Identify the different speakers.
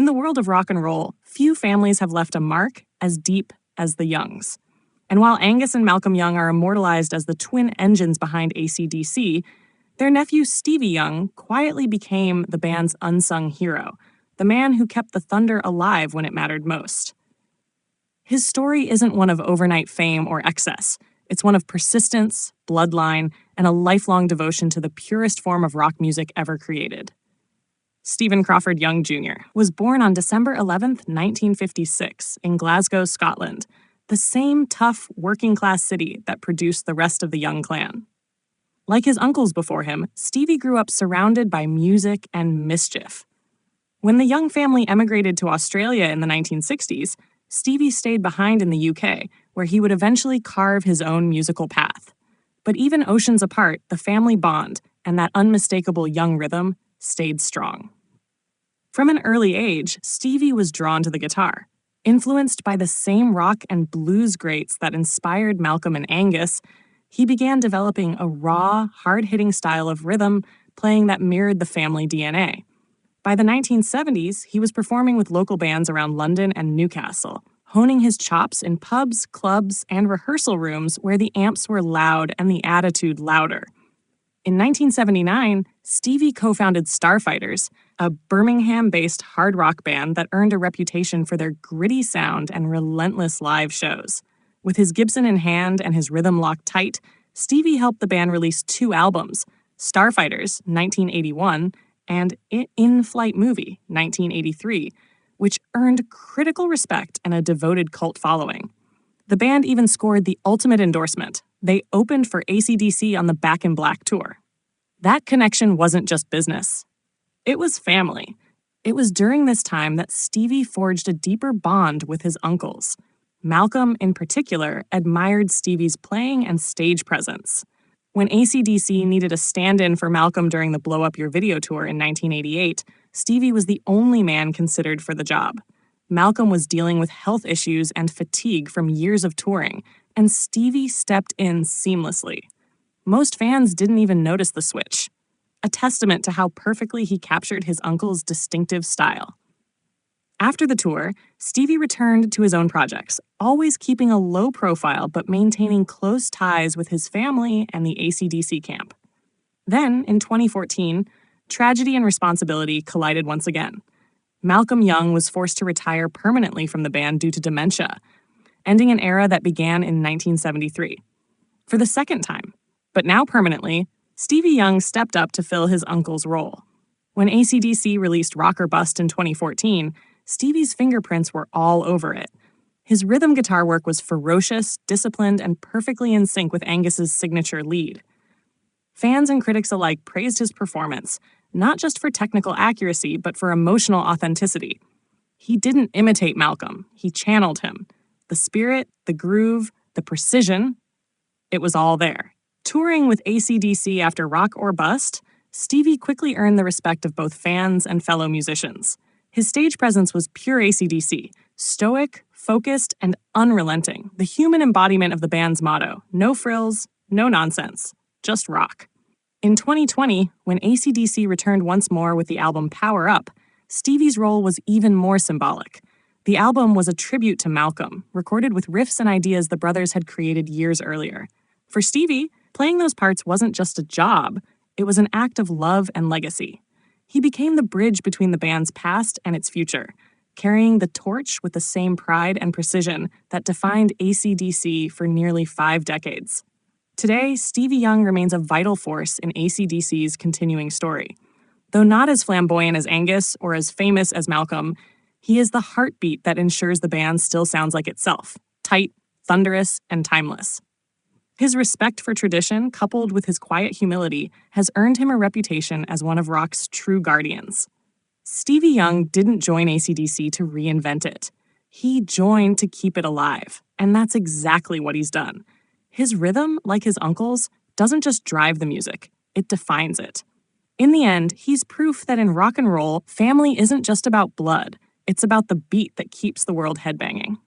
Speaker 1: In the world of rock and roll, few families have left a mark as deep as the Youngs. And while Angus and Malcolm Young are immortalized as the twin engines behind ACDC, their nephew Stevie Young quietly became the band's unsung hero, the man who kept the thunder alive when it mattered most. His story isn't one of overnight fame or excess. It's one of persistence, bloodline, and a lifelong devotion to the purest form of rock music ever created. Stephen Crawford Young Jr. was born on December 11, 1956, in Glasgow, Scotland, the same tough, working-class city that produced the rest of the Young clan. Like his uncles before him, Stevie grew up surrounded by music and mischief. When the Young family emigrated to Australia in the 1960s, Stevie stayed behind in the UK, where he would eventually carve his own musical path. But even oceans apart, the family bond and that unmistakable Young rhythm stayed strong. From an early age, Stevie was drawn to the guitar. Influenced by the same rock and blues greats that inspired Malcolm and Angus, he began developing a raw, hard-hitting style of rhythm playing that mirrored the family DNA. By the 1970s, he was performing with local bands around London and Newcastle, honing his chops in pubs, clubs, and rehearsal rooms where the amps were loud and the attitude louder. In 1979, Stevie co-founded Starfighters, a Birmingham-based hard rock band that earned a reputation for their gritty sound and relentless live shows. With his Gibson in hand and his rhythm locked tight, Stevie helped the band release 2 albums, Starfighters, 1981, and In Flight Movie, 1983, which earned critical respect and a devoted cult following. The band even scored the ultimate endorsement. They opened for ACDC on the Back in Black tour. That connection wasn't just business. It was family. It was during this time that Stevie forged a deeper bond with his uncles. Malcolm, in particular, admired Stevie's playing and stage presence. When ACDC needed a stand-in for Malcolm during the Blow Up Your Video tour in 1988, Stevie was the only man considered for the job. Malcolm was dealing with health issues and fatigue from years of touring, and Stevie stepped in seamlessly. Most fans didn't even notice the switch, a testament to how perfectly he captured his uncle's distinctive style. After the tour, Stevie returned to his own projects, always keeping a low profile but maintaining close ties with his family and the ACDC camp. Then, in 2014, tragedy and responsibility collided once again. Malcolm Young was forced to retire permanently from the band due to dementia, ending an era that began in 1973. For the second time, but now permanently, Stevie Young stepped up to fill his uncle's role. When ACDC released Rock or Bust in 2014, Stevie's fingerprints were all over it. His rhythm guitar work was ferocious, disciplined, and perfectly in sync with Angus's signature lead. Fans and critics alike praised his performance, not just for technical accuracy, but for emotional authenticity. He didn't imitate Malcolm, he channeled him. The spirit, the groove, the precision, it was all there. Touring with ACDC after Rock or Bust, Stevie quickly earned the respect of both fans and fellow musicians. His stage presence was pure ACDC, stoic, focused, and unrelenting, the human embodiment of the band's motto, no frills, no nonsense, just rock. In 2020, when ACDC returned once more with the album Power Up, Stevie's role was even more symbolic. The album was a tribute to Malcolm, recorded with riffs and ideas the brothers had created years earlier. For Stevie, playing those parts wasn't just a job, it was an act of love and legacy. He became the bridge between the band's past and its future, carrying the torch with the same pride and precision that defined ACDC for nearly 5 decades. Today, Stevie Young remains a vital force in ACDC's continuing story. Though not as flamboyant as Angus or as famous as Malcolm, he is the heartbeat that ensures the band still sounds like itself, tight, thunderous, and timeless. His respect for tradition, coupled with his quiet humility, has earned him a reputation as one of rock's true guardians. Stevie Young didn't join ACDC to reinvent it. He joined to keep it alive, and that's exactly what he's done. His rhythm, like his uncle's, doesn't just drive the music, it defines it. In the end, he's proof that in rock and roll, family isn't just about blood, it's about the beat that keeps the world headbanging.